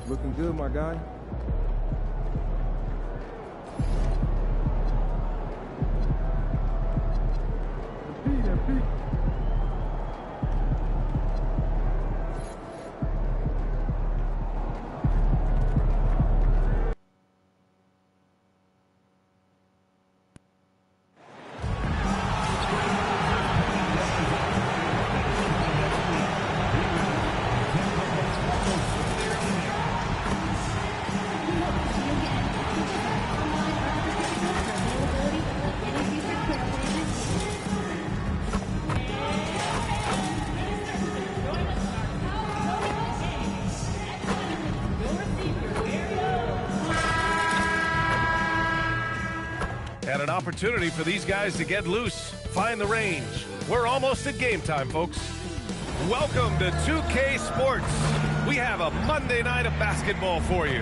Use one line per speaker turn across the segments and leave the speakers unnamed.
Looking good, my guy.
And an opportunity for these guys to get loose, find the range. We're almost at game time, folks. Welcome to 2K Sports. We have a Monday night of basketball for you.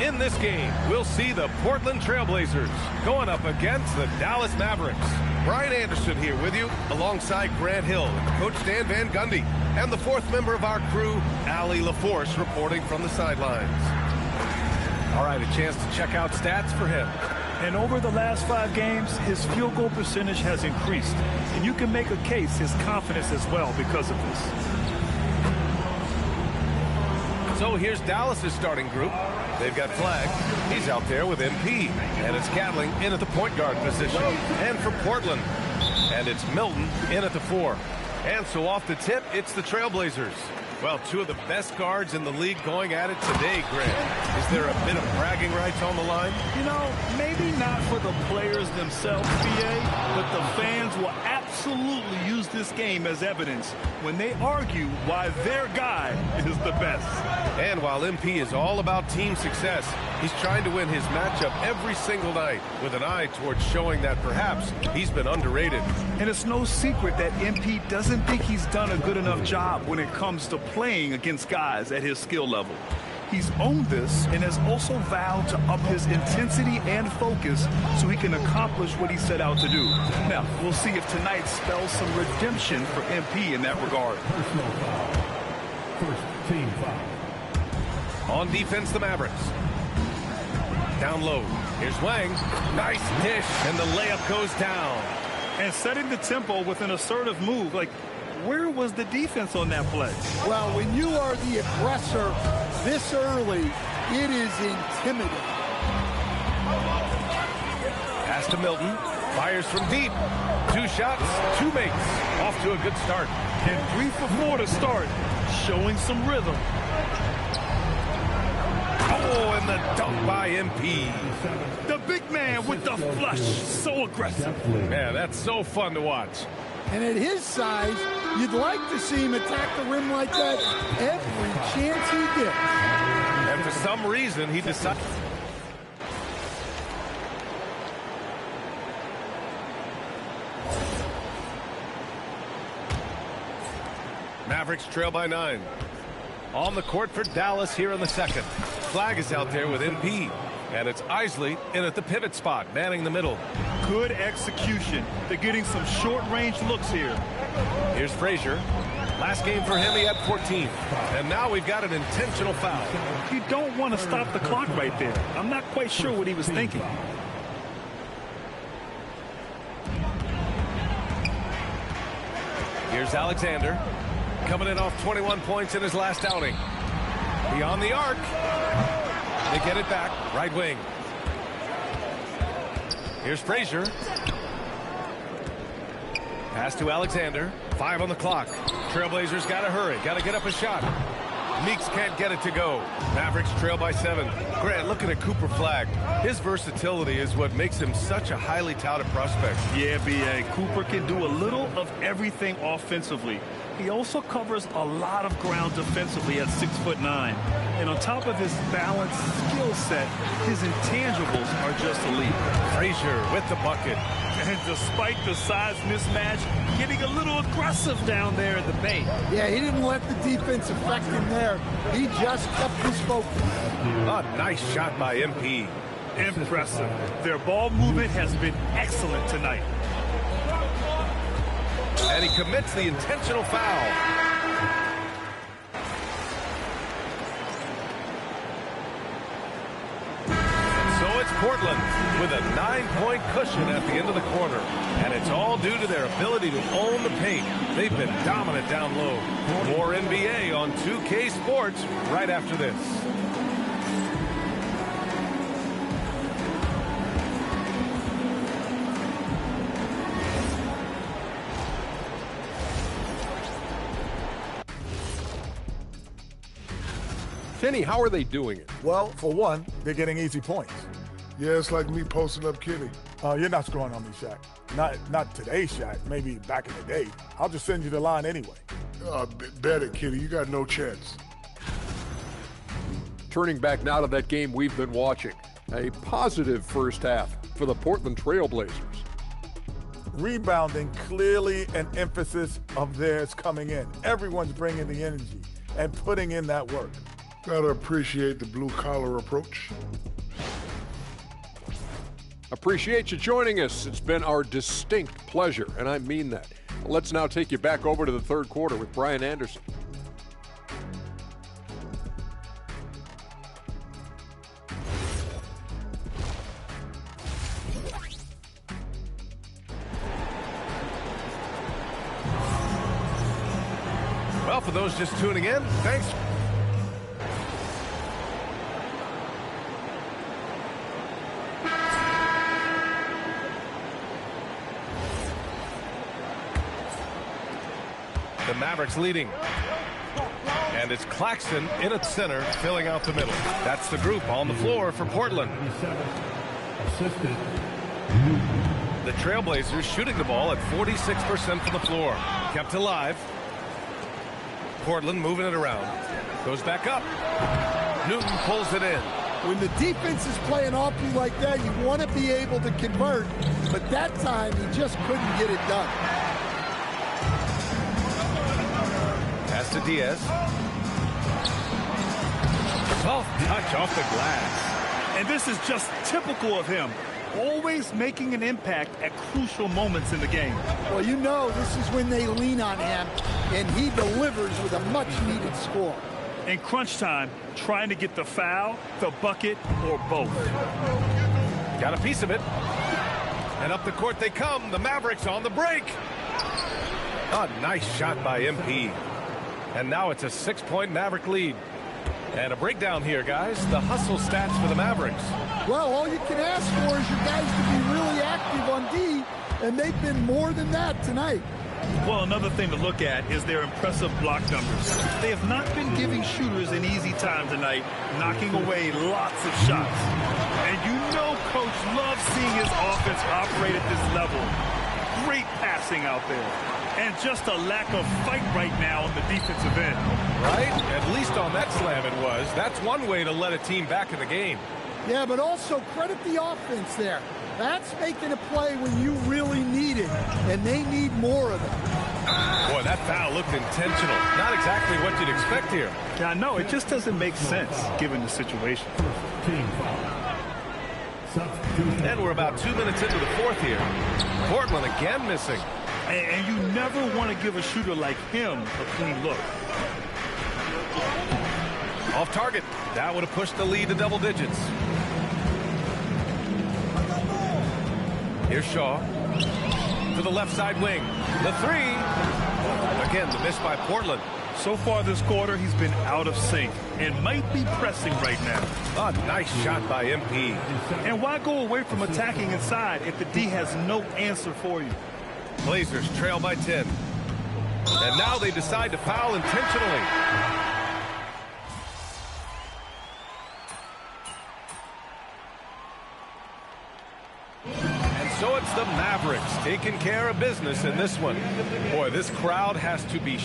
In this game, we'll see the Portland Trailblazers going up against the Dallas Mavericks. Brian Anderson here with you, alongside Grant Hill, Coach Dan Van Gundy, and the fourth member of our crew, Allie LaForce, reporting from the sidelines. All right, a chance to check out stats for him.
And over the last 5 games, his field goal percentage has increased. And you can make a case his confidence as well because of this.
So here's Dallas's starting group. They've got Flagg. He's out there with MP. And it's Catling in at the point guard position. And for Portland. And it's Milton in at the 4. And so off the tip, it's the Trailblazers. Well, 2 of the best guards in the league going at it today, Grant. Is there a bit of bragging rights on the line?
You know, maybe not for the players themselves, BA, but the fans will absolutely use this game as evidence when they argue why their guy is the best.
And while MP is all about team success, he's trying to win his matchup every single night with an eye towards showing that perhaps he's been underrated.
And it's no secret that MP doesn't think he's done a good enough job when it comes to playing against guys at his skill level. He's owned this and has also vowed to up his intensity and focus so he can accomplish what he set out to do. Now, we'll see if tonight spells some redemption for MP in that regard.
Personal foul. First team foul.
On defense, the Mavericks. Down low. Here's Wang. Nice dish, and the layup goes down.
And setting the tempo with an assertive move. Like, where was the defense on that play?
Well, when you are the aggressor this early, it is intimidating.
Pass to Milton. Fires from deep. 2 shots, 2 makes. Off to a good start.
And 3 for 4 to start. Showing some rhythm.
Oh, and the dunk by MP.
The big man with the flush. So aggressive.
Man, that's so fun to watch.
And at his size, you'd like to see him attack the rim like that every chance he gets.
And for some reason, he decided. Mavericks trail by 9. On the court for Dallas here in the second. Flagg is out there with MP. And it's Isley in at the pivot spot, manning the middle.
Good execution. They're getting some short-range looks here.
Here's Frazier. Last game for him, he had 14. And now we've got an intentional foul.
You don't want to stop the clock right there. I'm not quite sure what he was thinking.
Here's Alexander. Coming in off 21 points in his last outing. Beyond the arc. They get it back. Right wing. Here's Frazier. Pass to Alexander. 5 on the clock. Trailblazers got to hurry. Got to get up a shot. Meeks can't get it to go. Mavericks trail by 7. Grant, looking at Cooper Flagg. His versatility is what makes him such a highly touted prospect.
Yeah, B.A. Cooper can do a little of everything offensively. He also covers a lot of ground defensively at 6'9". And on top of his balanced skill set, his intangibles are just elite.
Frazier with the bucket.
And despite the size mismatch, getting a little aggressive down there in the paint.
Yeah, he didn't let the defense affect him there. He just kept his focus.
A nice shot by MP.
Impressive. Their ball movement has been excellent tonight.
And he commits the intentional foul. Portland with a 9-point cushion at the end of the quarter. And it's all due to their ability to own the paint. They've been dominant down low. More NBA on 2K Sports right after this.
Kenny, how are they doing it?
Well, for one, they're getting easy points.
Yeah, it's like me posting up Kitty.
You're not scoring on me, Shaq. Not today, Shaq. Maybe back in the day. I'll just send you the line anyway.
Bet it, Kitty. You got no chance.
Turning back now to that game we've been watching. A positive first half for the Portland Trail Blazers.
Rebounding, clearly an emphasis of theirs coming in. Everyone's bringing the energy and putting in that work.
Gotta appreciate the blue-collar approach.
Appreciate you joining us. It's been our distinct pleasure, and I mean that. Let's now take you back over to the third quarter with Brian Anderson.
Well, for those just tuning in, thanks. The Mavericks leading. And it's Claxton in at center, filling out the middle. That's the group on the floor for Portland.
Assisted.
The Trailblazers shooting the ball at 46% from the floor. Kept alive. Portland moving it around. Goes back up. Newton pulls it in.
When the defense is playing off you like that, you want to be able to convert. But that time, he just couldn't get it done.
Pass to Diaz. Soft touch off the glass.
And this is just typical of him. Always making an impact at crucial moments in the game.
Well, you know this is when they lean on him, and he delivers with a much-needed score.
In crunch time, trying to get the foul, the bucket, or both.
Got a piece of it. And up the court they come. The Mavericks on the break. A nice shot by MP. And now it's a 6-point Maverick lead. And a breakdown here, guys. The hustle stats for the Mavericks.
Well, all you can ask for is your guys to be really active on D, and they've been more than that tonight.
Well, another thing to look at is their impressive block numbers. They have not been giving shooters an easy time tonight, knocking away lots of shots. And you know Coach loves seeing his offense operate at this level. Great passing out there. And just a lack of fight right now on the defensive end.
Right? At least on that slam it was. That's one way to let a team back in the game.
Yeah, but also credit the offense there. That's making a play when you really need it, and they need more of it.
Boy, that foul looked intentional. Not exactly what you'd expect here.
Yeah, I know. It just doesn't make sense given the situation.
Team foul. Substitution.
And we're about 2 minutes into the fourth here. Portland again missing.
And you never want to give a shooter like him a clean look.
Off target. That would have pushed the lead to double digits. Here's Shaw to the left side wing. The three. Again, the miss by Portland.
So far this quarter, he's been out of sync and might be pressing right now.
A nice shot by MP.
And why go away from attacking inside if the D has no answer for you?
Blazers trail by 10. And now they decide to foul intentionally. And so it's the Mavericks taking care of business in this one. Boy, this crowd has to be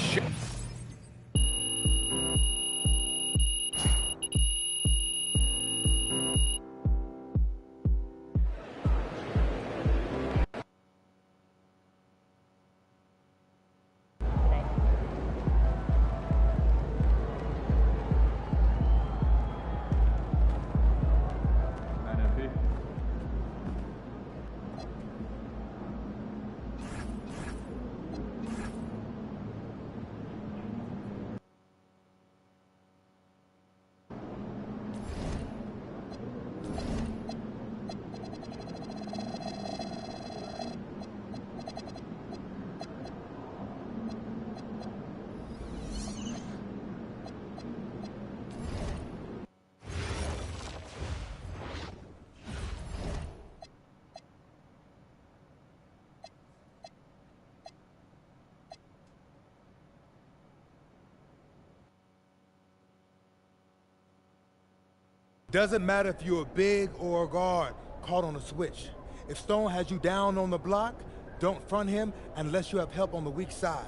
Doesn't matter if you're a big or a guard caught on a switch. If Stone has you down on the block, don't front him unless you have help on the weak side.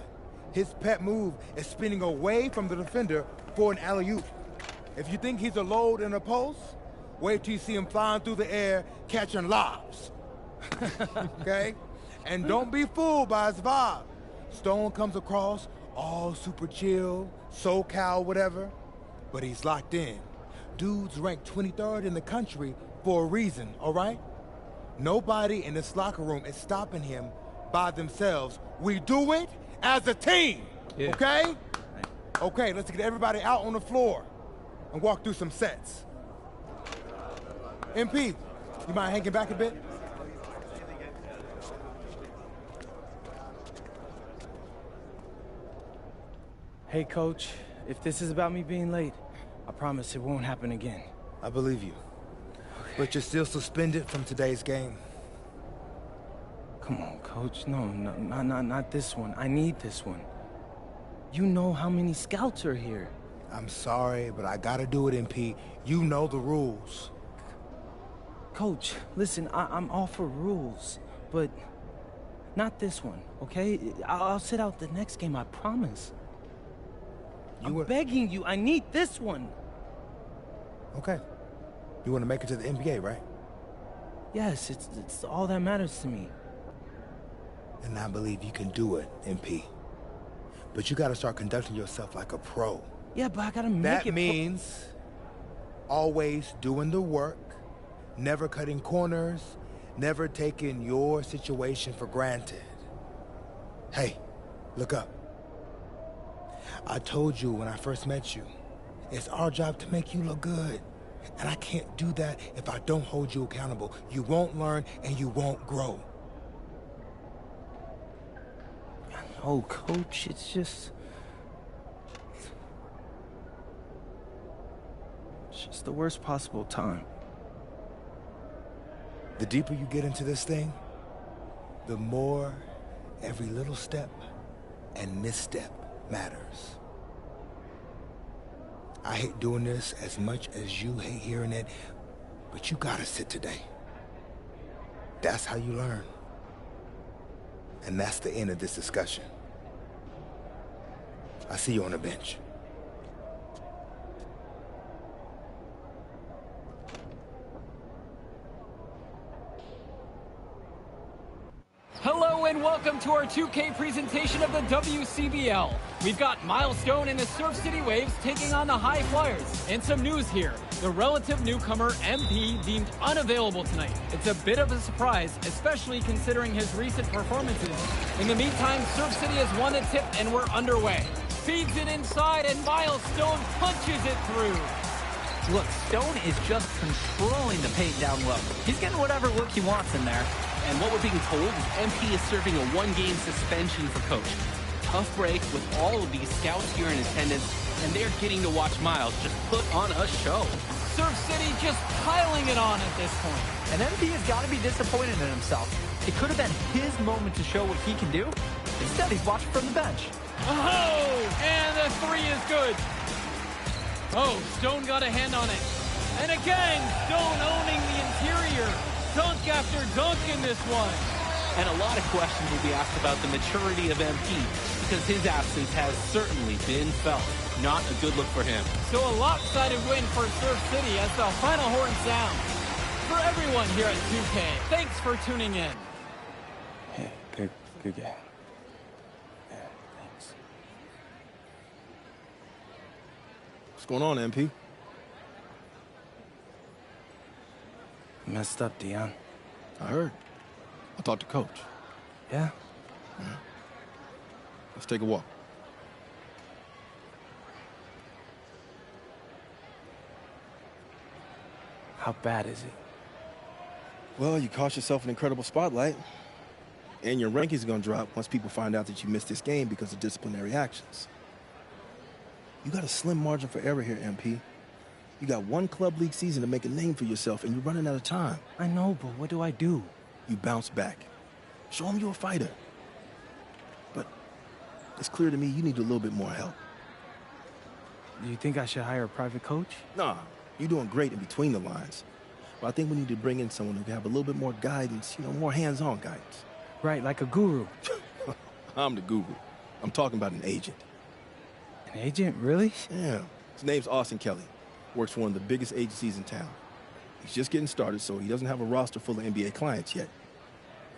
His pet move is spinning away from the defender for an alley-oop. If you think he's a load in a post, wait till you see him flying through the air catching lobs. Okay? And don't be fooled by his vibe. Stone comes across all super chill, SoCal, whatever, but he's locked in. Dude's ranked 23rd in the country for a reason, all right? Nobody in this locker room is stopping him by themselves. We do it as a team, okay? Okay, let's get everybody out on the floor and walk through some sets. MP, you mind hanging back a bit?
Hey, Coach, if this is about me being late, I promise it won't happen again.
I believe you. But you're still suspended from today's game.
Come on, Coach. No, not this one. I need this one. You know how many scouts are here.
I'm sorry, but I gotta do it, MP. You know the rules.
Coach, listen, I'm all for rules, but not this one, okay? I'll sit out the next game, I promise. I'm begging you, I need this one.
Okay. You want to make it to the NBA, right?
Yes, it's all that matters to me.
And I believe you can do it, MP. But you gotta start conducting yourself like a pro.
Yeah, but I gotta make it.
That means always doing the work, never cutting corners, never taking your situation for granted. Hey, look up. I told you when I first met you, it's our job to make you look good. And I can't do that if I don't hold you accountable. You won't learn and you won't grow.
Oh, Coach, it's just the worst possible time.
The deeper you get into this thing, the more every little step and misstep matters. I hate doing this as much as you hate hearing it, but you gotta sit today. That's how you learn. And that's the end of this discussion. I see you on the bench.
Hello and welcome to our 2K presentation of the WCBL. We've got Milestone and the Surf City Waves taking on the High Flyers. And some news here. The relative newcomer, MP, deemed unavailable tonight. It's a bit of a surprise, especially considering his recent performances. In the meantime, Surf City has won the tip and we're underway. Feeds it inside and Milestone punches it through.
Look, Stone is just controlling the paint down low. He's getting whatever look he wants in there. And what we're being told is MP is serving a one-game suspension for Coach. Tough break with all of these scouts here in attendance, and they're getting to watch Miles just put on a show.
Surf City just piling it on at this point.
And MP has got to be disappointed in himself. It could have been his moment to show what he can do. Instead, he's watching from the bench.
Oh, and the three is good. Oh, Stone got a hand on it. And again, Stone owning the interior. Dunk after dunk in this one.
And a lot of questions will be asked about the maturity of MP because his absence has certainly been felt. Not a good look for him.
So a lopsided win for Surf City as the final horn sounds. For everyone here at 2K, thanks for tuning in.
Hey, good game. Yeah, thanks.
What's going on, MP?
Messed up, Dion.
I heard. I talked to Coach.
Yeah?
Yeah. Let's take a walk.
How bad is it?
Well, you cost yourself an incredible spotlight. And your rankings are going to drop once people find out that you missed this game because of disciplinary actions. You got a slim margin for error here, MP. You got one club league season to make a name for yourself, and you're running out of time.
I know, but what do I do?
You bounce back. Show them you're a fighter. But it's clear to me you need a little bit more help.
Do you think I should hire a private coach?
Nah, You're doing great in between the lines. But I think we need to bring in someone who can have a little bit more guidance, more hands-on guidance.
Right, like a guru.
I'm the guru. I'm talking about an agent.
An agent, really?
Yeah. His name's Austin Kelly. Works for one of the biggest agencies in town. He's just getting started, so he doesn't have a roster full of NBA clients yet.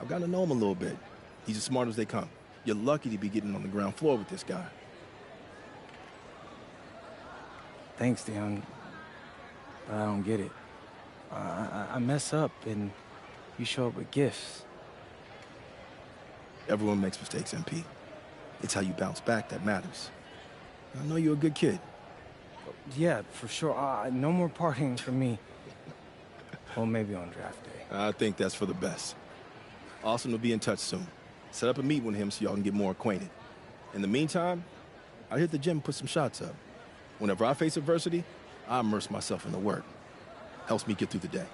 I've gotten to know him a little bit. He's as smart as they come. You're lucky to be getting on the ground floor with this guy.
Thanks, Dion. But I don't get it. I mess up, and you show up with gifts.
Everyone makes mistakes, MP. It's how you bounce back that matters. I know you're a good kid.
Yeah, for sure. No more partying for me. Well, maybe on draft day.
I think that's for the best. Austin will be in touch soon. Set up a meet with him so y'all can get more acquainted. In the meantime, I hit the gym and put some shots up. Whenever I face adversity, I immerse myself in the work. Helps me get through the day.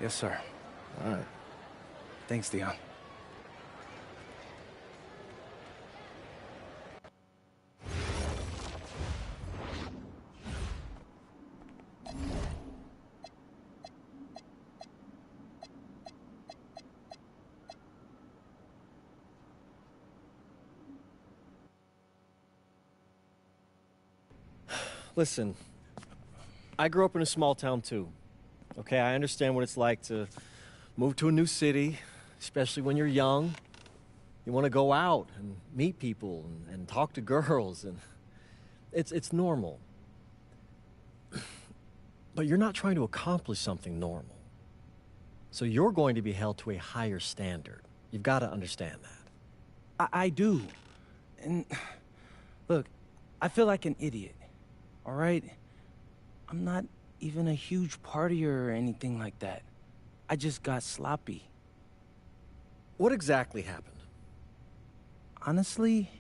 Yes, sir.
All right.
Thanks, Dion.
Listen, I grew up in a small town too. Okay, I understand what it's like to move to a new city, especially when you're young. You want to go out and meet people and talk to girls, and it's normal. But you're not trying to accomplish something normal. So you're going to be held to a higher standard. You've got to understand that.
I do. And look, I feel like an idiot. All right? I'm not even a huge partier or anything like that. I just got sloppy.
What exactly happened?
Honestly,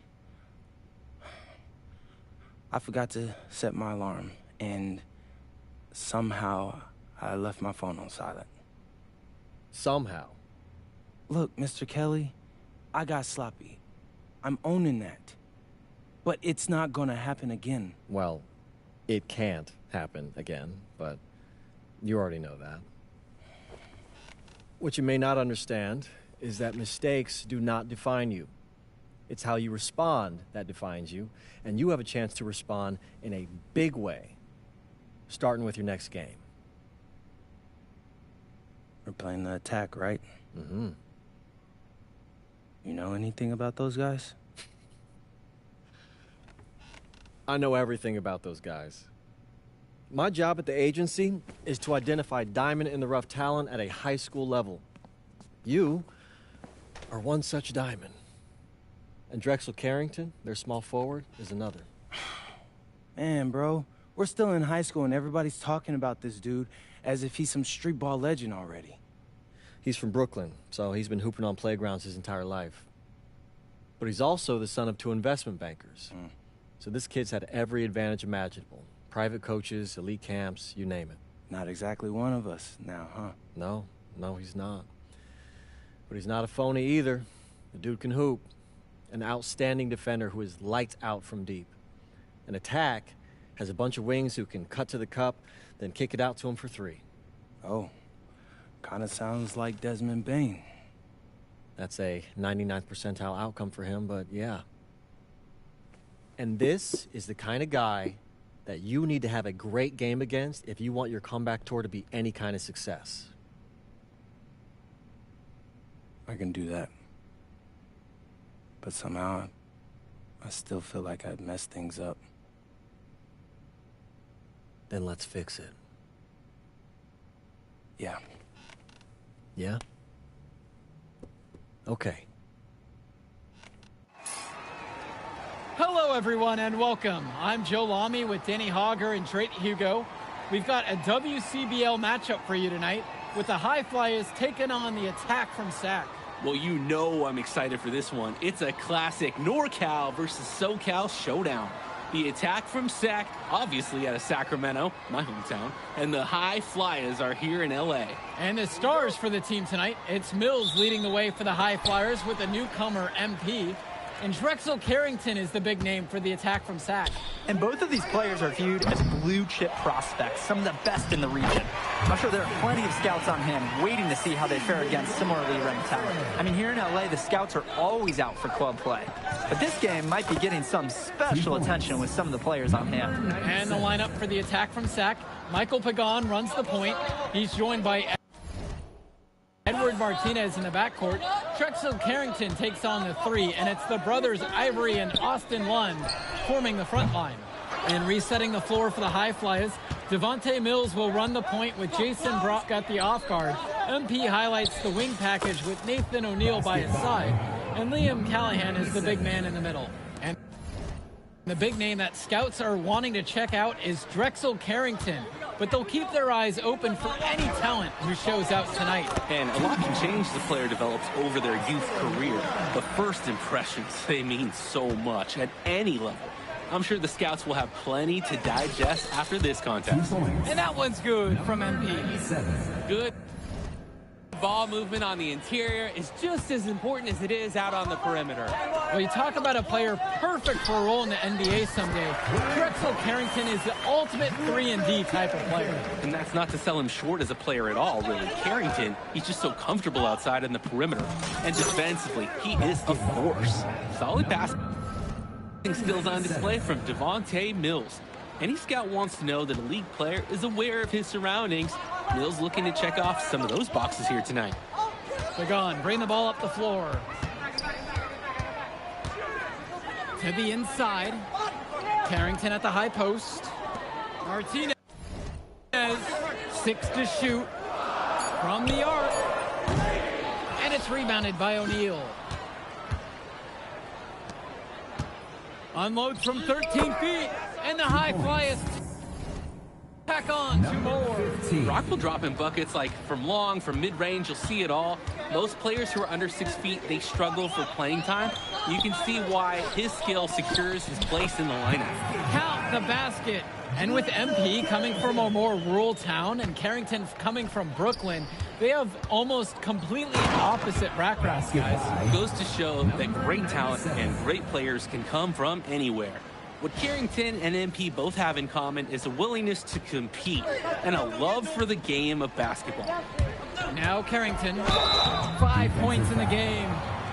I forgot to set my alarm, and somehow I left my phone on silent.
Somehow?
Look, Mr. Kelly, I got sloppy. I'm owning that. But it's not gonna happen again.
Well, it can't happen again, but you already know that. What you may not understand is that mistakes do not define you. It's how you respond that defines you, and you have a chance to respond in a big way, starting with your next game.
We're playing the attack, right?
Mm-hmm.
You know anything about those guys?
I know everything about those guys. My job at the agency is to identify diamond-in-the-rough talent at a high school level. You are one such diamond. And Drexel Carrington, their small forward, is another.
Man, bro, we're still in high school and everybody's talking about this dude as if he's some street ball legend already.
He's from Brooklyn, so he's been hooping on playgrounds his entire life. But he's also the son of 2 investment bankers. So this kid's had every advantage imaginable. Private coaches, elite camps, you name it.
Not exactly one of us now, huh?
No, he's not. But he's not a phony either. The dude can hoop. An outstanding defender who is lights out from deep. An attack has a bunch of wings who can cut to the cup, then kick it out to him for 3.
Oh, kind of sounds like Desmond Bain.
That's a 99th percentile outcome for him, but yeah. And this is the kind of guy that you need to have a great game against if you want your comeback tour to be any kind of success.
I can do that. But somehow, I still feel like I'd messed things up.
Then let's fix it.
Yeah.
Yeah? Okay.
Hello, everyone, and welcome. I'm Joe Lamy with Danny Hogger and Drake Hugo. We've got a WCBL matchup for you tonight with the High Flyers taking on the Attack from SAC.
Well, you know I'm excited for this one. It's a classic NorCal versus SoCal showdown. The Attack from SAC, obviously out of Sacramento, my hometown, and the High Flyers are here in LA.
And the stars for the team tonight, it's Mills leading the way for the High Flyers with the newcomer MP. And Drexel Carrington is the big name for the attack from Sac.
And both of these players are viewed as blue-chip prospects, some of the best in the region. I'm sure there are plenty of scouts on hand waiting to see how they fare against similarly ranked talent. I mean, here in LA, the scouts are always out for club play. But this game might be getting some special attention with some of the players on hand.
And the lineup for the attack from Sac. Michael Pagan runs the point. He's joined by Edward Martinez in the backcourt. Drexel Carrington takes on the 3, and it's the brothers Ivory and Austin Lund forming the front line. And resetting the floor for the High Flyers, Devontae Mills will run the point with Jason Brock at the off guard. MP highlights the wing package with Nathan O'Neill by his side, and Liam Callahan is the big man in the middle. And the big name that scouts are wanting to check out is Drexel Carrington, but they'll keep their eyes open for any talent who shows out tonight.
And a lot can change as the player develops over their youth career. But first impressions, they mean so much at any level. I'm sure the scouts will have plenty to digest after this contest.
And that one's good from MP.
Good ball movement on the interior is just as important as it is out on the perimeter.
Well, you talk about a player perfect for a role in the NBA someday. Drexel Carrington is the ultimate 3-and-D type of player.
And that's not to sell him short as a player at all, really. Carrington, he's just so comfortable outside in the perimeter. And defensively, he is a force. Solid passing skills on display from Devontae Mills. Any scout wants to know that a league player is aware of his surroundings. Mills looking to check off some of those boxes here tonight.
Pagan, bring the ball up the floor. To the inside. Carrington at the high post. Martinez, 6 to shoot from the arc. And it's rebounded by O'Neill. Unloads from 13 feet. And the High Flyers back on 2 more.
Rock will drop in buckets like from long, from mid-range, you'll see it all. Most players who are under 6 feet, they struggle for playing time. You can see why his skill secures his place in the lineup.
Count the basket. And with MP coming from a more rural town and Carrington coming from Brooklyn, they have almost completely opposite backgrounds, guys.
Goes to show that great talent and great players can come from anywhere. What Carrington and MP both have in common is a willingness to compete and a love for the game of basketball.
Now Carrington, 5 points in the game.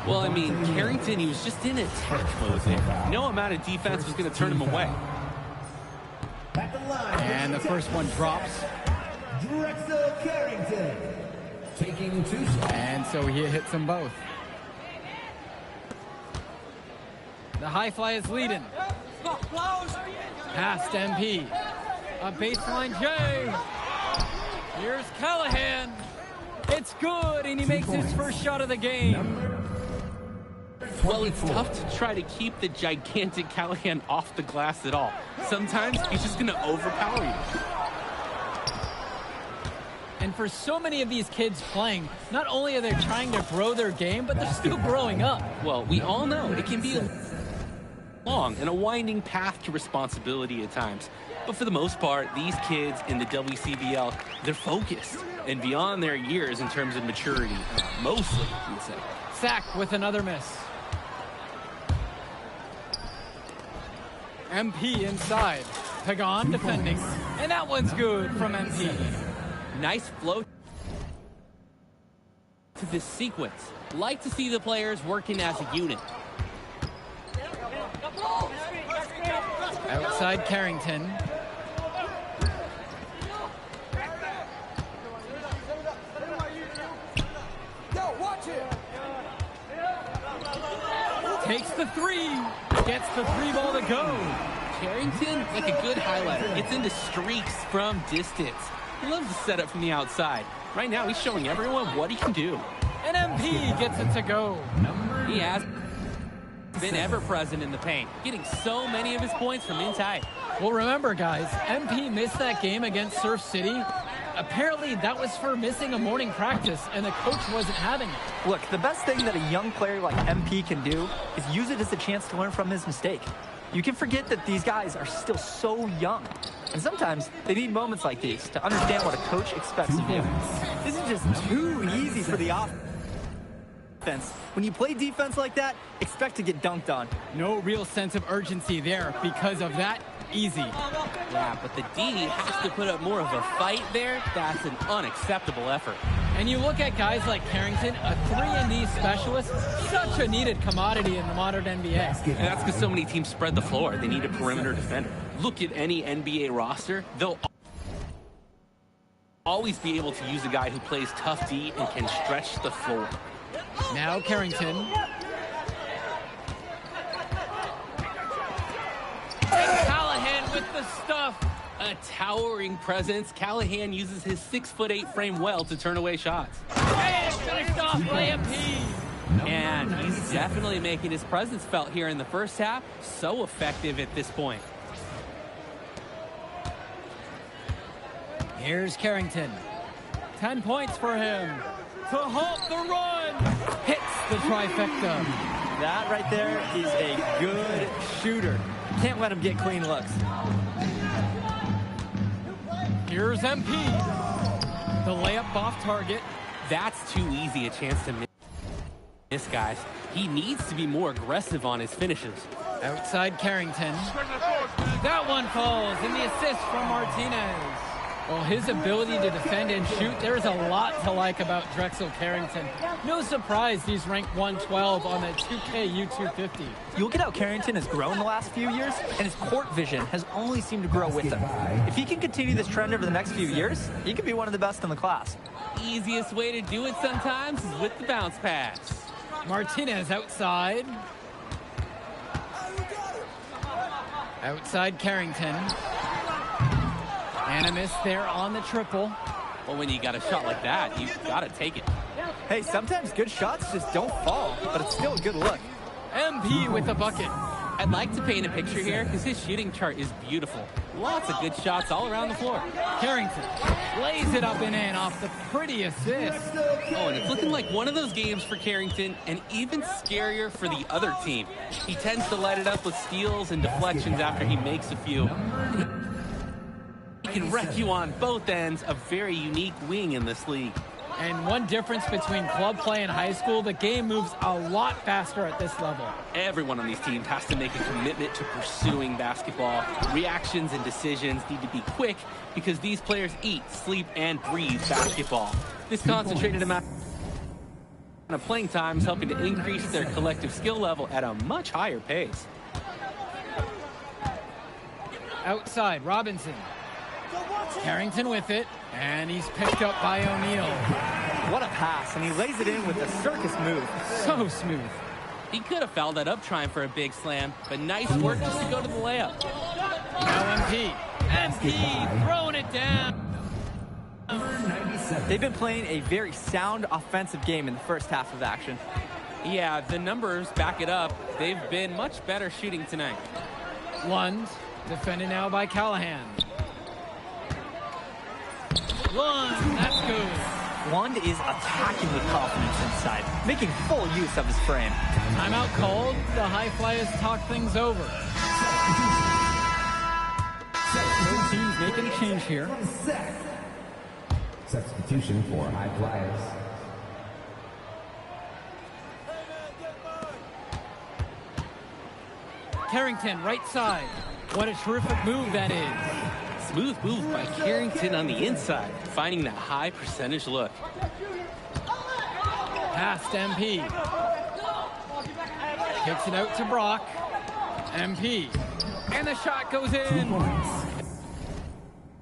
Well, I mean, Carrington, he was just in attack mode there. No amount of defense was going to turn him away.
And the first one drops.
Drexel Carrington taking 2 shots.
And so he hits them both. The High Flyers leading. Past MP. A baseline J. Here's Callahan. It's good, and he makes his first shot of the game.
Well, it's tough to try to keep the gigantic Callahan off the glass at all. Sometimes he's just going to overpower you.
And for so many of these kids playing, not only are they trying to grow their game, but they're still growing up.
Well, we all know it can be long and a winding path to responsibility at times. But for the most part, these kids in the WCBL, they're focused and beyond their years in terms of maturity, mostly, you'd say.
Sack with another miss. MP inside. Pagan defending. And that one's good from MP.
Nice flow to this sequence. Like to see the players working as a unit.
Outside Carrington. Takes the 3. Gets the 3 ball to go.
Carrington, like a good highlighter, gets into streaks from distance. He loves to set up from the outside. Right now, he's showing everyone what he can do.
And MP gets it to go.
He has been ever present in the paint, getting so many of his points from inside.
Well, remember, guys, MP missed that game against Surf City. Apparently, that was for missing a morning practice, and the coach wasn't having it.
Look, the best thing that a young player like MP can do is use it as a chance to learn from his mistake. You can forget that these guys are still so young. And sometimes they need moments like these to understand what a coach expects of them. This is just too easy for the offense. When you play defense like that, expect to get dunked on.
No real sense of urgency there because of that. Easy.
Yeah, but the D has to put up more of a fight there. That's an unacceptable effort.
And you look at guys like Carrington, a 3-and-D specialist, such a needed commodity in the modern NBA.
And that's because so many teams spread the floor. They need a perimeter defender. Look at any NBA roster. They'll always be able to use a guy who plays tough D and can stretch the floor.
Now Carrington.
And Callahan with the stuff. A towering presence. Callahan uses his 6'8" frame well to turn away shots.
And finished off by MP.
And he's definitely making his presence felt here in the first half. So effective at this point.
Here's Carrington. 10 points for him. To halt the run. Hits the trifecta.
That right there is a good shooter. Can't let him get clean looks.
Here's MP. The layup off target.
That's too easy a chance to miss, guys. He needs to be more aggressive on his finishes.
Outside Carrington. That one falls, and the assist from Martinez. Well, his ability to defend and shoot, there's a lot to like about Drexel Carrington. No surprise he's ranked 112 on the 2K U250.
You look at how Carrington has grown the last few years, and his court vision has only seemed to grow with him. If he can continue this trend over the next few years, he could be one of the best in the class.
Easiest way to do it sometimes is with the bounce pass.
Martinez outside. Outside Carrington. And a miss there on the triple.
Well, when you got a shot like that, you got to take it.
Hey, sometimes good shots just don't fall, but it's still a good look.
MP with the bucket.
I'd like to paint a picture here because his shooting chart is beautiful. Lots of good shots all around the floor.
Carrington lays it up and in off the pretty assist.
Oh, and it's looking like one of those games for Carrington, and even scarier for the other team. He tends to light it up with steals and deflections after he makes a few. He can wreck you on both ends, a very unique wing in this league.
And one difference between club play and high school, the game moves a lot faster at this level.
Everyone on these teams has to make a commitment to pursuing basketball. Reactions and decisions need to be quick because these players eat, sleep, and breathe basketball. This concentrated amount of playing time is helping to increase their collective skill level at a much higher pace.
Outside, Robinson. Carrington with it, and he's picked up by O'Neal.
What a pass, and he lays it in with a circus move.
So smooth.
He could have fouled that up trying for a big slam, but nice work just to go to the layup.
Now MP. MP throwing it down.
They've been playing a very sound offensive game in the first half of action.
Yeah, the numbers back it up. They've been much better shooting tonight.
Lund, defended now by Callahan. Lund, that's good.
Lund is attacking with confidence inside, making full use of his frame.
Timeout called. The High Flyers talk things over. Both teams making a change here.
Substitution for High Flyers.
Carrington, right side. What a terrific move that is.
Smooth move by Carrington on the inside, finding that high percentage look.
Past MP. Kicks it out to Brock. MP. And the shot goes in.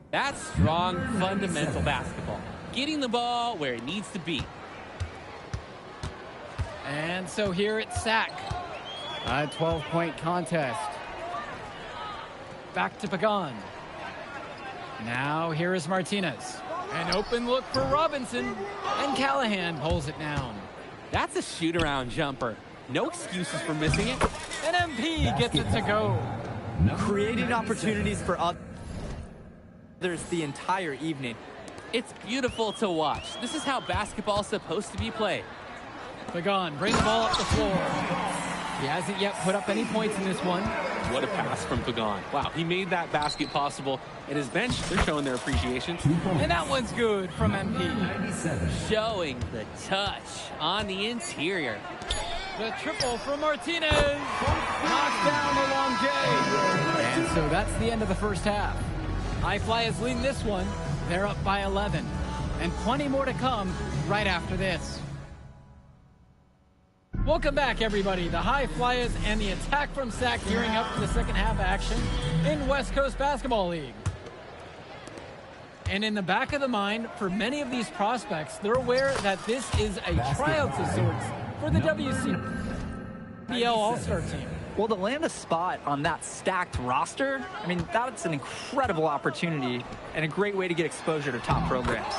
That's strong, fundamental basketball. Getting the ball where it needs to be.
And so here it's Sack. A 12-point contest. Back to Pagan. Now here is Martinez. An open look for Robinson. And Callahan pulls it down.
That's a shoot-around jumper. No excuses for missing it.
And MP gets it to go.
Creating opportunities for others the entire evening.
It's beautiful to watch. This is how basketball is supposed to be played.
Pagan brings the ball up the floor. He hasn't yet put up any points in this one.
What a pass from Pagan. Wow, he made that basket possible. And his bench, they're showing their appreciation.
And that one's good from MP.
Showing the touch on the interior.
The triple from Martinez. Knocks down the long J. And so that's the end of the first half. High Flyers leading this one. They're up by 11. And plenty more to come right after this. Welcome back, everybody. The High Flyers and the attack from Sac gearing up for the second half action in West Coast Basketball League. And in the back of the mind, for many of these prospects, they're aware that this is a tryout of sorts for the WCBL All-Star team.
Well, to land a spot on that stacked roster, I mean, that's an incredible opportunity and a great way to get exposure to top programs.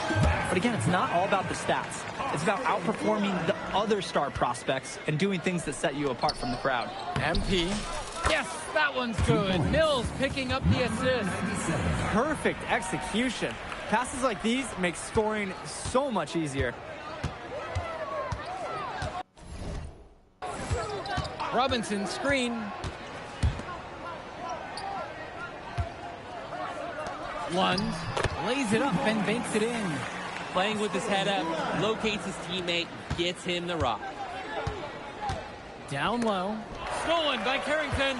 But again, it's not all about the stats. It's about outperforming the other star prospects and doing things that set you apart from the crowd.
MP. Yes, that one's good. Mills picking up the assist.
Perfect execution. Passes like these make scoring so much easier.
Robinson screen. Lund lays it up and banks it in.
Playing with his head up, locates his teammate, gets him the rock.
Down low. Stolen by Carrington.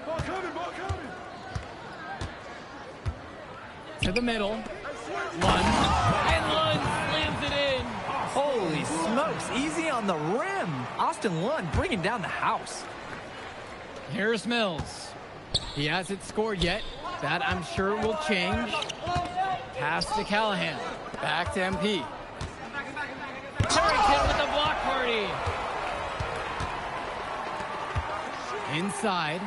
Ball coming.
To the middle. Lund. And Lund slams it in.
Holy smokes, easy on the rim. Austin Lund bringing down the house.
Here's Mills. He hasn't scored yet. That, I'm sure, will change. Pass to Callahan. Back to MP. Carrington with the block party. Inside.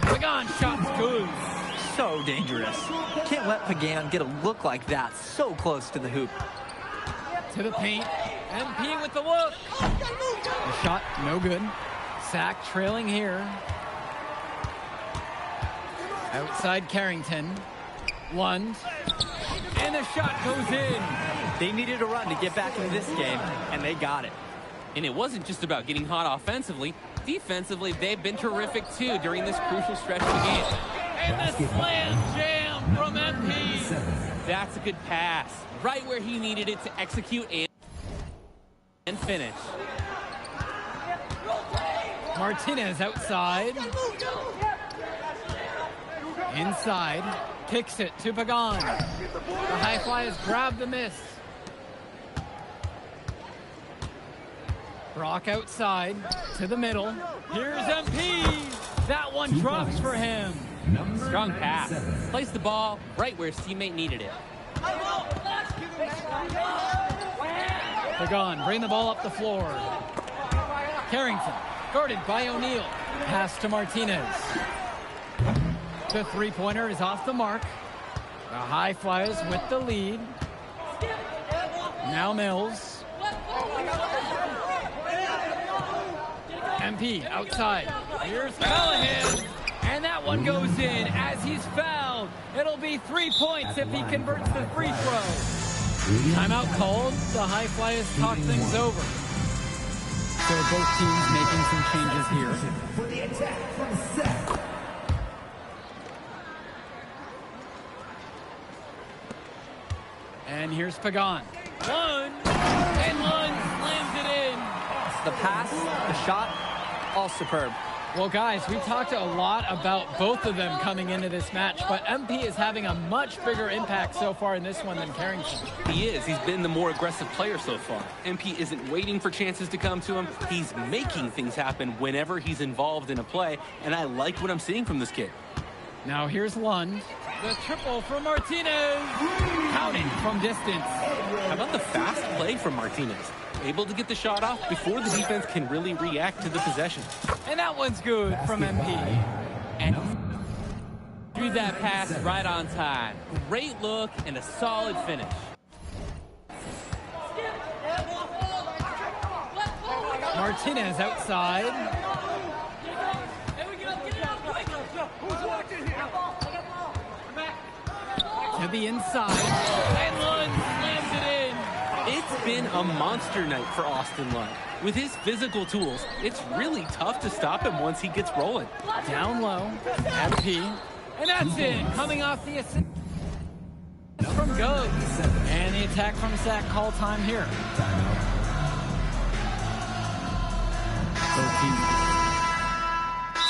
Pagan shot's good.
So dangerous. Can't let Pagan get a look like that so close to the hoop.
To the paint. MP with the look. The shot, no good. Sac trailing here. Outside Carrington. Lund. And the shot goes in.
They needed a run to get back into this game, and they got it.
And it wasn't just about getting hot offensively. Defensively, they've been terrific, too, during this crucial stretch of the game.
And the slam jam from MP.
That's a good pass. Right where he needed it to execute and finish.
Martinez outside. Inside. Kicks it to Pagan. The High Flyers grab the miss. Brock outside to the middle. Here's MP. That one drops for him.
Strong pass. Placed the ball right where his teammate needed it.
Pagan, bring the ball up the floor. Carrington, guarded by O'Neal. Pass to Martinez. The three-pointer is off the mark. The High Flyers with the lead. Now Mills. MP outside. Here's Callahan. And that one goes in as he's fouled. It'll be 3 points if he converts the free throw. Timeout called. The High Flyers talk things over. So both teams making some changes here.
For the attack from Seth.
And here's Pagan. Lund. And Lund slams it in.
The pass, the shot, all superb.
Well, guys, we talked a lot about both of them coming into this match, but MP is having a much bigger impact so far in this one than Carrington.
He is. He's been the more aggressive player so far. MP isn't waiting for chances to come to him. He's making things happen whenever he's involved in a play, and I like what I'm seeing from this kid.
Now here's Lund. The triple from Martinez. Counted from distance.
How about the fast play from Martinez? Able to get the shot off before the defense can really react to the possession.
And that one's good from MP.
And threw that pass right on time. Great look and a solid finish.
Martinez outside. To the inside. And Lund slams it in.
It's been a monster night for Austin Lund. With his physical tools, it's really tough to stop him once he gets rolling.
Down low, MP, and that's it. Coming off the assist from Go. And the attack from Sack, call time here.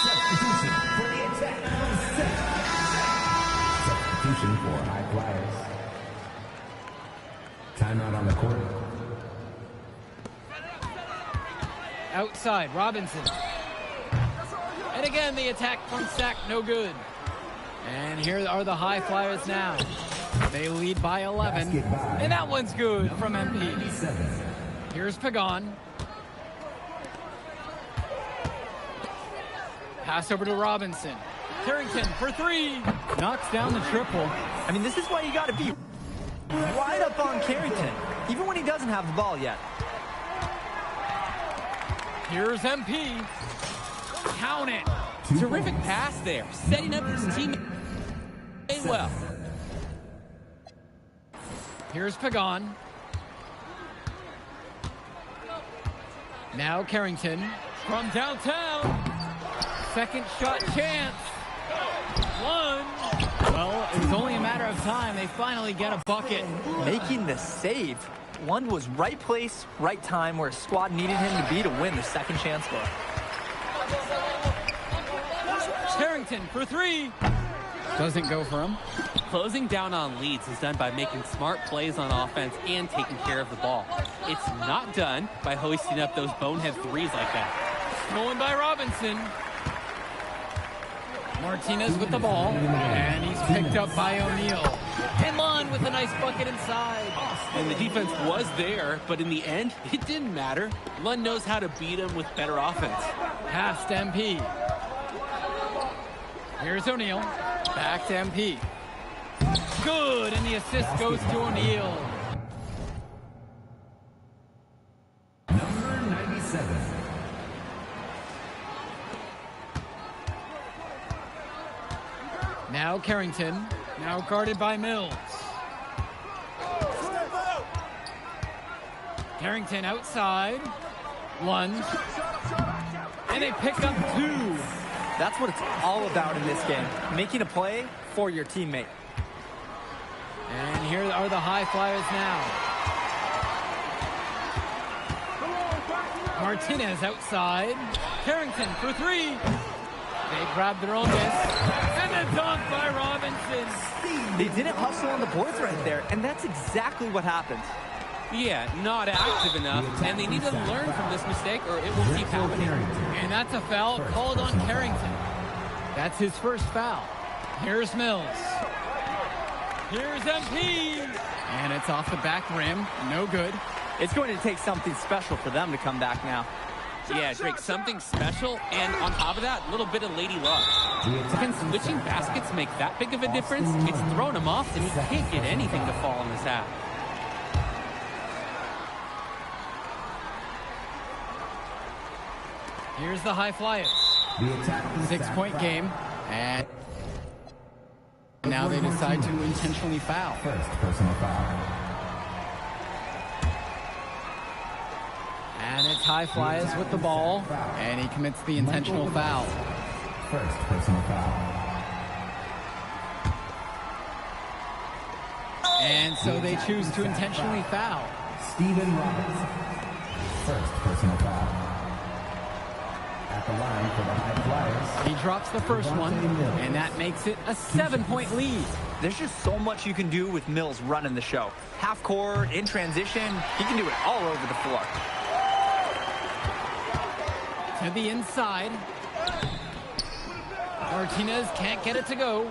Substitution for the attack from Sack. Substitution for high flyers. Timeout on the court.
Outside, Robinson. And again, the attack from Sack, no good. And here are the high flyers now. They lead by 11. And that one's good from MP. Here's Pagan. Pass over to Robinson. Carrington for three. Knocks down the triple.
I mean, this is why you got to be right up on Carrington, even when he doesn't have the ball yet.
Here's MP. Count it.
Terrific pass there, setting up his team well.
Here's Pagan. Now Carrington from downtown. Second shot chance. One. Well, it was only a matter of time. They finally get a bucket.
Making the save. Lund was right place, right time where his squad needed him to be to win the second chance look.
Carrington for three. Doesn't go for him.
Closing down on leads is done by making smart plays on offense and taking care of the ball. It's not done by hoisting up those bonehead threes like that.
Stolen by Robinson. Martinez with the ball, and he's picked up by O'Neal. And Lund with a nice bucket inside.
And the defense was there, but in the end, it didn't matter. Lund knows how to beat him with better offense.
Past MP. Here's O'Neal. Back to MP. Good, and the assist goes to O'Neal.
Number 97.
Now Carrington. Now guarded by Mills. Carrington outside. Lunge. And they pick up two.
That's what it's all about in this game. Making a play for your teammate.
And here are the high flyers now. Martinez outside. Carrington for three. They grab their own miss. And a dunk by Robinson.
They didn't hustle on the boards right there, and that's exactly what happened.
Yeah, not active enough, and they need to learn from this mistake or it will keep happening.
And that's a foul called on Carrington. That's his first foul. Here's Mills. Here's MP. And it's off the back rim. No good.
It's going to take something special for them to come back now.
Yeah, Drake, something special, and on top of that, a little bit of lady luck. Can switching baskets make that big of a difference? It's thrown him off, and he can't get anything to fall in his hat.
Here's the high flyers. 6-point game, and now they decide to intentionally foul.
First personal foul.
And it's high flyers with the ball, and he commits the intentional foul.
First personal foul.
And so they choose to intentionally foul.
Steven Robinson. First personal foul. At the line for the high flyers.
He drops the first one, and that makes it a 7-point lead.
There's just so much you can do with Mills running the show. Half court, in transition, he can do it all over the floor.
To the inside. Martinez can't get it to go.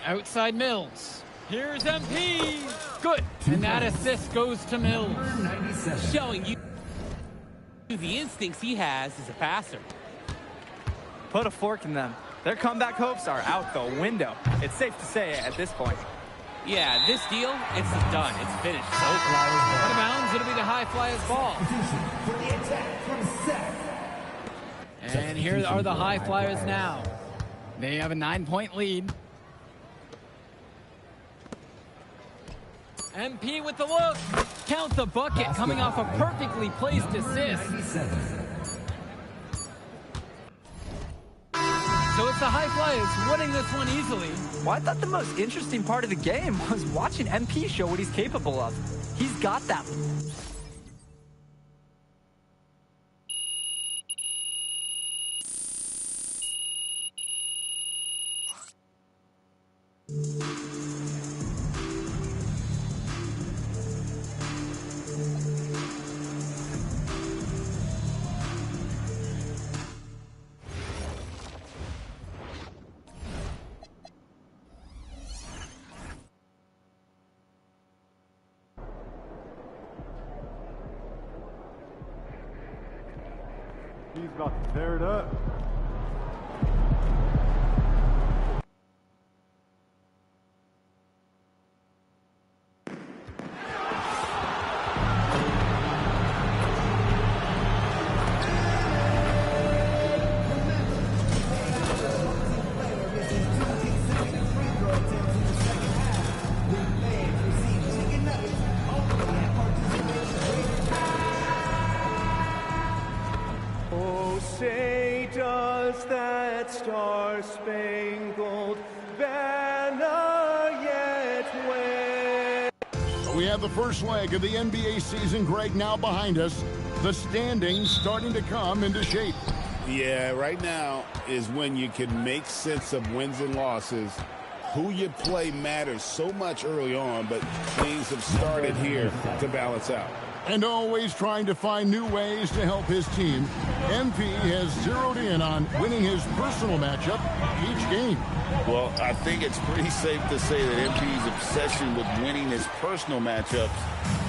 Outside Mills. Here's MP. Good. And that assist goes to Mills.
Showing you the instincts he has as a passer.
Put a fork in them. Their comeback hopes are out the window. It's safe to say at this point.
Yeah, this deal, it's done. It's finished. It's over.
Out of bounds, it'll be the high flyers ball.
For the attack from Seth.
And here are the high flyers now. They have a 9-point lead. MP with the look. Count the bucket coming off a perfectly placed assist. So it's the High Flyers winning this one easily.
Well, I thought the most interesting part of the game was watching MP show what he's capable of. He's got that.
He's about to tear it up.
Say, does that star-spangled banner yet wave?
We have the first leg of the NBA season, Greg, now behind us. The standings starting to come into shape.
Yeah, right now is when you can make sense of wins and losses. Who you play matters so much early on, but things have started here to balance out.
And always trying to find new ways to help his team. MP has zeroed in on winning his personal matchup each game.
Well, I think it's pretty safe to say that MP's obsession with winning his personal matchups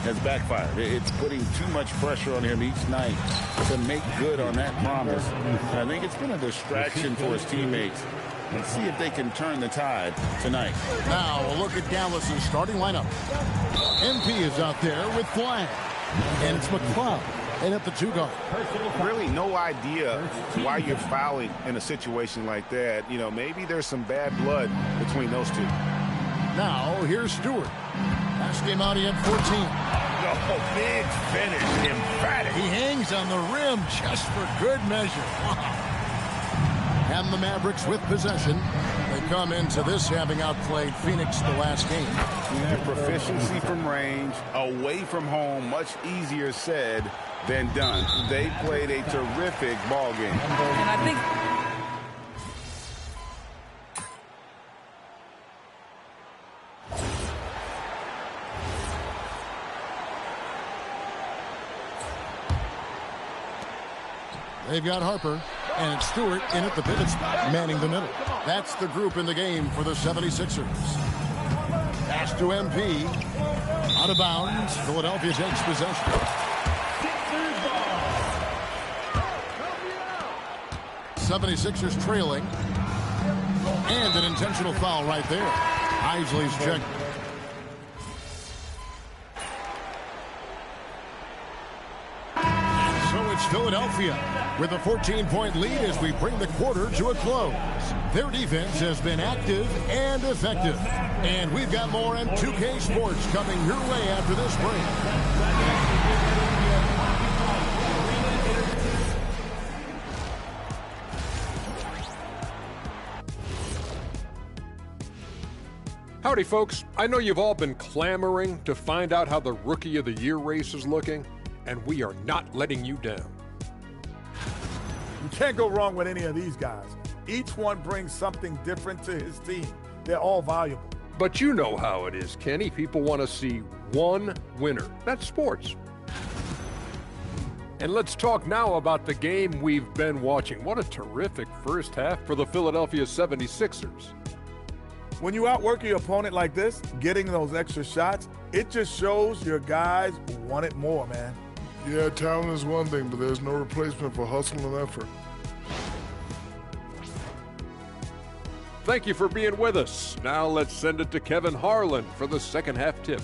has backfired. It's putting too much pressure on him each night to make good on that promise. And I think it's been a distraction for his teammates. Let's see if they can turn the tide tonight.
Now a look at Dallas's starting lineup. MP is out there with Flag. And it's McCloud and at the 2 guard.
Really no idea why you're fouling in a situation like that. You know, maybe there's some bad blood between those two.
Now here's Stewart. Pass game out at 14.
Oh, big finish, emphatic.
He hangs on the rim just for good measure. Wow. And the Mavericks with possession. They come into this having outplayed Phoenix the last game.
Yeah, proficiency from range, away from home, much easier said than done. They played a terrific ball game.
And I think
they've got Harper, and it's Stewart in at the pivot spot, manning the middle. That's the group in the game for the 76ers. Pass to MP. Out of bounds. Philadelphia takes possession. 76ers trailing. And an intentional foul right there. Isley's checked. It's Philadelphia with a 14-point lead as we bring the quarter to a close. Their defense has been active and effective. And we've got more on 2K Sports coming your way after this break.
Howdy, folks. I know you've all been clamoring to find out how the Rookie of the Year race is looking, and we are not letting you down.
You can't go wrong with any of these guys. Each one brings something different to his team. They're all valuable.
But you know how it is, Kenny. People want to see one winner. That's sports. And let's talk now about the game we've been watching. What a terrific first half for the Philadelphia 76ers.
When you outwork your opponent like this, getting those extra shots, it just shows your guys want it more, man.
Yeah, talent is one thing, but there's no replacement for hustle and effort.
Thank you for being with us. Now let's send it to Kevin Harlan for the second half tip.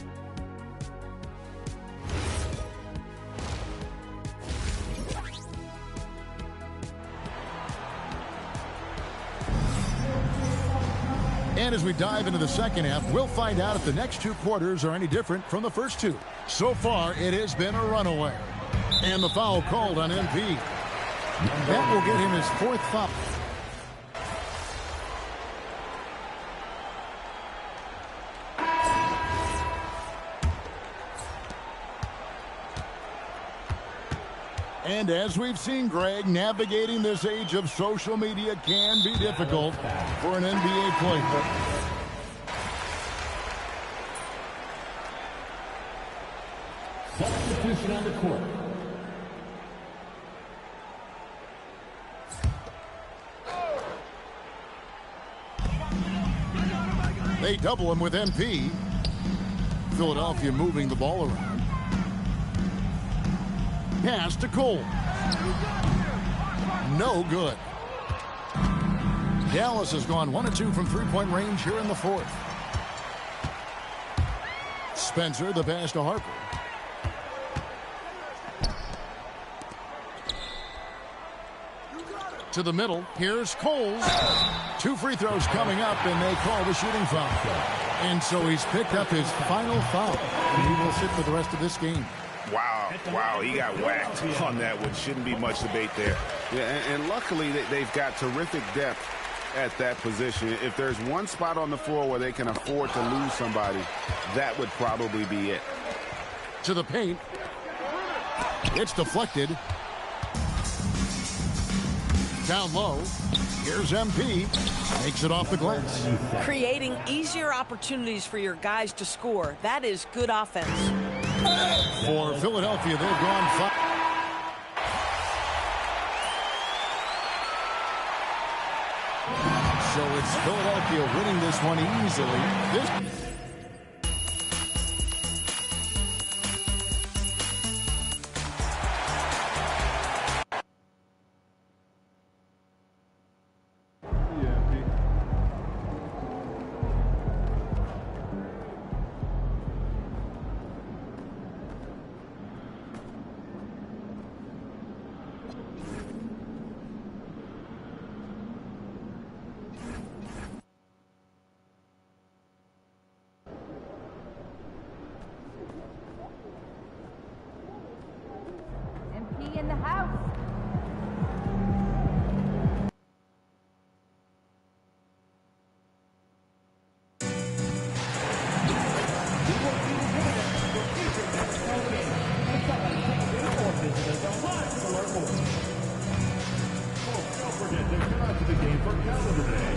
And as we dive into the second half, we'll find out if the next two quarters are any different from the first two. So far, it has been a runaway. And the foul called on MP. That will get him his fourth foul. And as we've seen, Greg, navigating this age of social media can be difficult for an NBA player.
Substitution on the court.
They double him with MP. Philadelphia moving the ball around. Pass to Cole. No good. Dallas has gone 1 of 2 from three-point range here in the fourth. Spencer, the pass to Harper. To the middle. Here's Cole. 2 free throws coming up, and they call the shooting foul. And so he's picked up his final foul, and he will sit for the rest of this game.
Wow, he got whacked on that one. Shouldn't be much debate there.
Yeah, and luckily they've got terrific depth at that position. If there's one spot on the floor where they can afford to lose somebody, that would probably be it.
To the paint. It's deflected. Down low. Here's MP. Makes it off the glass.
Creating easier opportunities for your guys to score. That is good offense.
For Philadelphia, they've gone 5. So it's Philadelphia winning this one easily.
In the house.
Don't forget to come out to the game for calendar day.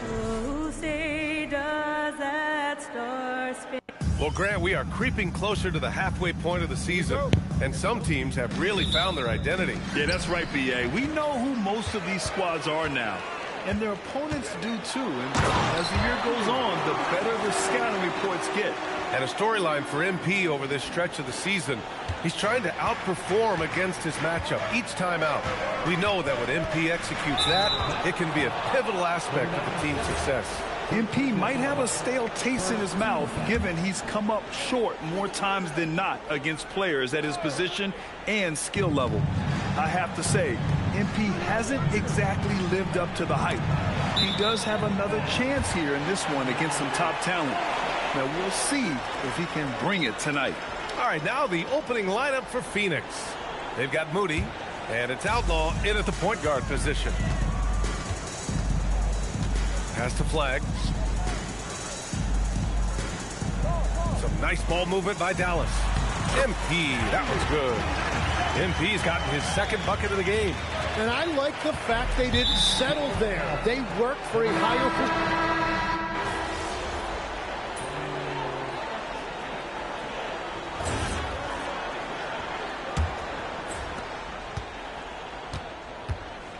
Who say does that star spin?
Well, Grant, we are creeping closer to the halfway point of the season, and some teams have really found their identity.
Yeah, that's right, B.A. We know who most of these squads are now, and their opponents do too. And as the year goes on, the better the scouting reports get.
And a storyline for MP over this stretch of the season. He's trying to outperform against his matchup each time out. We know that when MP executes that, it can be a pivotal aspect of the team's success.
MP might have a stale taste in his mouth, given he's come up short more times than not against players at his position and skill level. I have to say, MP hasn't exactly lived up to the hype. He does have another chance here in this one against some top talent. Now we'll see if he can bring it tonight.
All right, now the opening lineup for Phoenix. They've got Moody, and it's Outlaw in at the point guard position. Pass to Flag. Some nice ball movement by Dallas. MP, that was good. MP's gotten his second bucket of the game.
And I like the fact they didn't settle there. They worked for a higher position.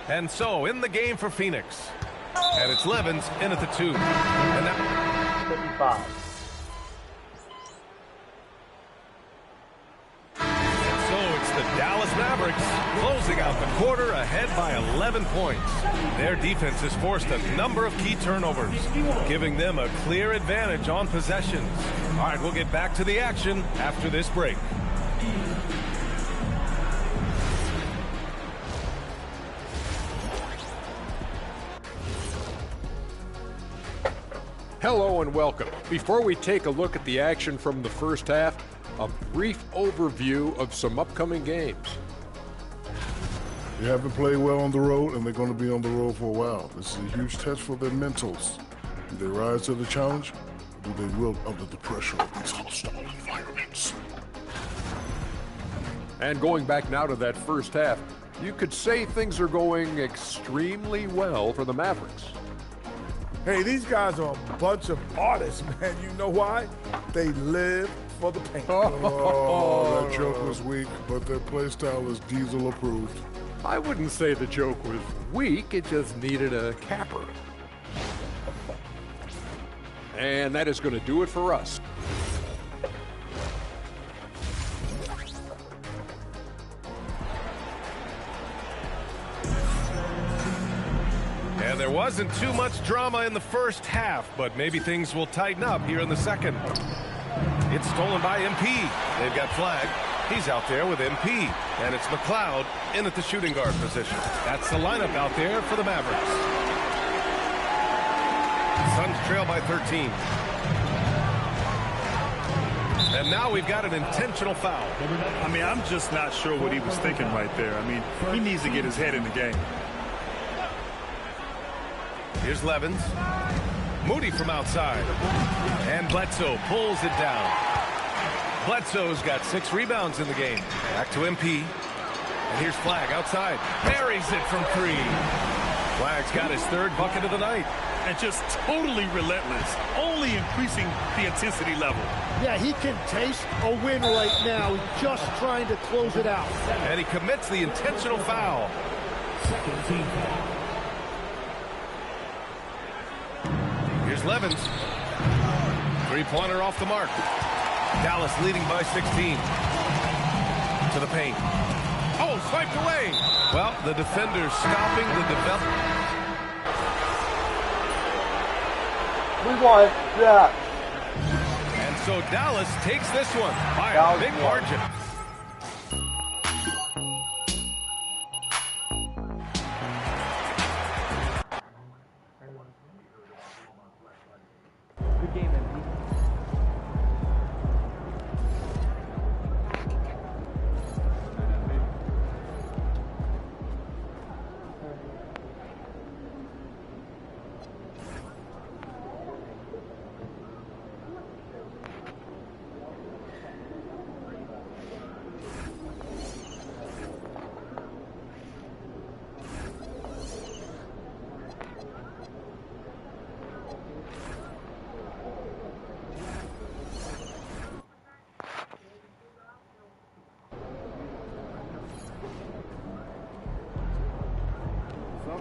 And so, in the game for Phoenix. And it's Levens in at the 2. And now
55.
And so it's the Dallas Mavericks closing out the quarter ahead by 11 points. Their defense has forced a number of key turnovers, giving them a clear advantage on possessions. All right, we'll get back to the action after this break.
Hello and welcome. Before we take a look at the action from the first half, a brief overview of some upcoming games.
They haven't played well on the road, and they're going to be on the road for a while. This is a huge test for their mentals. Do they rise to the challenge, or do they wilt under the pressure of these hostile environments?
And going back now to that first half, you could say things are going extremely well for the Mavericks.
Hey, these guys are a bunch of artists, man. You know why? They live for the paint.
Oh, that joke was weak, but their play style is Diesel approved.
I wouldn't say the joke was weak, it just needed a capper. And that is going to do it for us.
And there wasn't too much drama in the first half, but maybe things will tighten up here in the second. It's stolen by MP. They've got flag. He's out there with MP. And it's McLeod in at the shooting guard position. That's the lineup out there for the Mavericks. Suns trail by 13. And now we've got an intentional foul.
I mean, I'm just not sure what he was thinking right there. I mean, he needs to get his head in the game.
Here's Levens. Moody from outside. And Bledsoe pulls it down. Bledsoe's got 6 rebounds in the game. Back to MP. And here's Flag outside. Buries it from 3. Flag's got his 3rd bucket of the night.
And just totally relentless, only increasing the intensity level.
Yeah, he can taste a win right now. He's just trying to close it out.
And he commits the intentional foul.
Second team foul.
Here's Levens. 3-pointer off the mark. Dallas leading by 16. To the paint. Oh, swiped away. Well, the defender's stopping the development.
We want that.
And so Dallas takes this one by a big margin.
Good game, MP.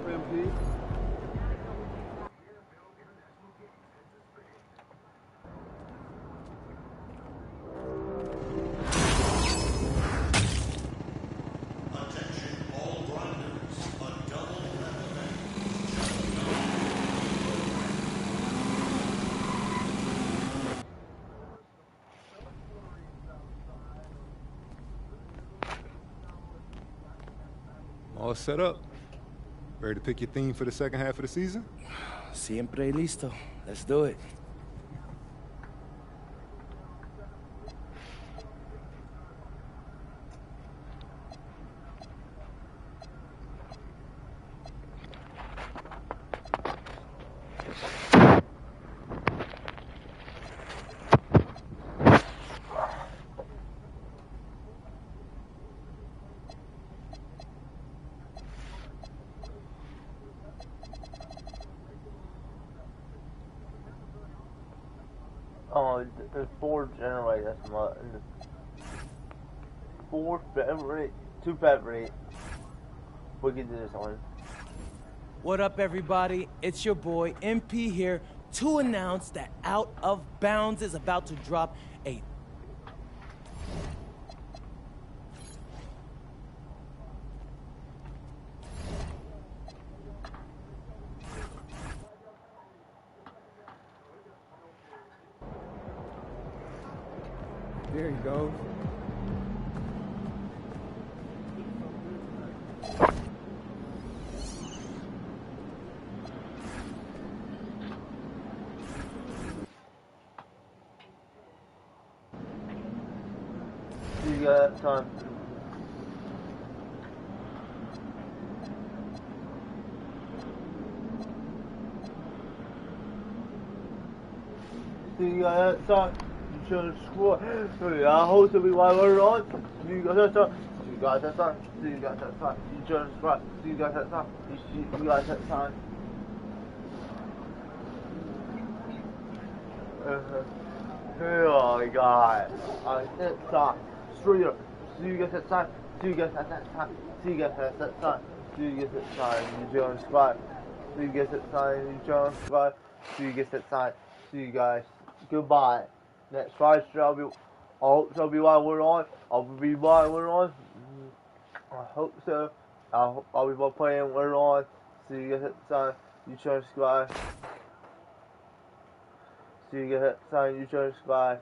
MP.
All set up. Ready to pick your theme for the second half of the season?
Siempre listo. Let's do it.
Oh, there's 4 generators. 4 favorite, 2 favorite. We can do this one.
What up, everybody? It's your boy MP here to announce that Out of Bounds is about to drop a
There he goes.
you guys next time. See you guys next time. You should score. I hope to be while we're on. See you guys next time. See you guys next time. See you guys next time. You should score. See you guys next time. See you guys next time. Oh my god. Next time. Straight up. See you guys next time. See you guys next time. See you guys next time. See you guys next time. You should score. See you guys next time. You should score. See you guys next time. See you guys. Goodbye. Next Friday, I'll be while we're on. I'll be while we're on. I hope so. I'll be while playing we're on. See you guys next time. You should subscribe. See you guys next time. You should subscribe.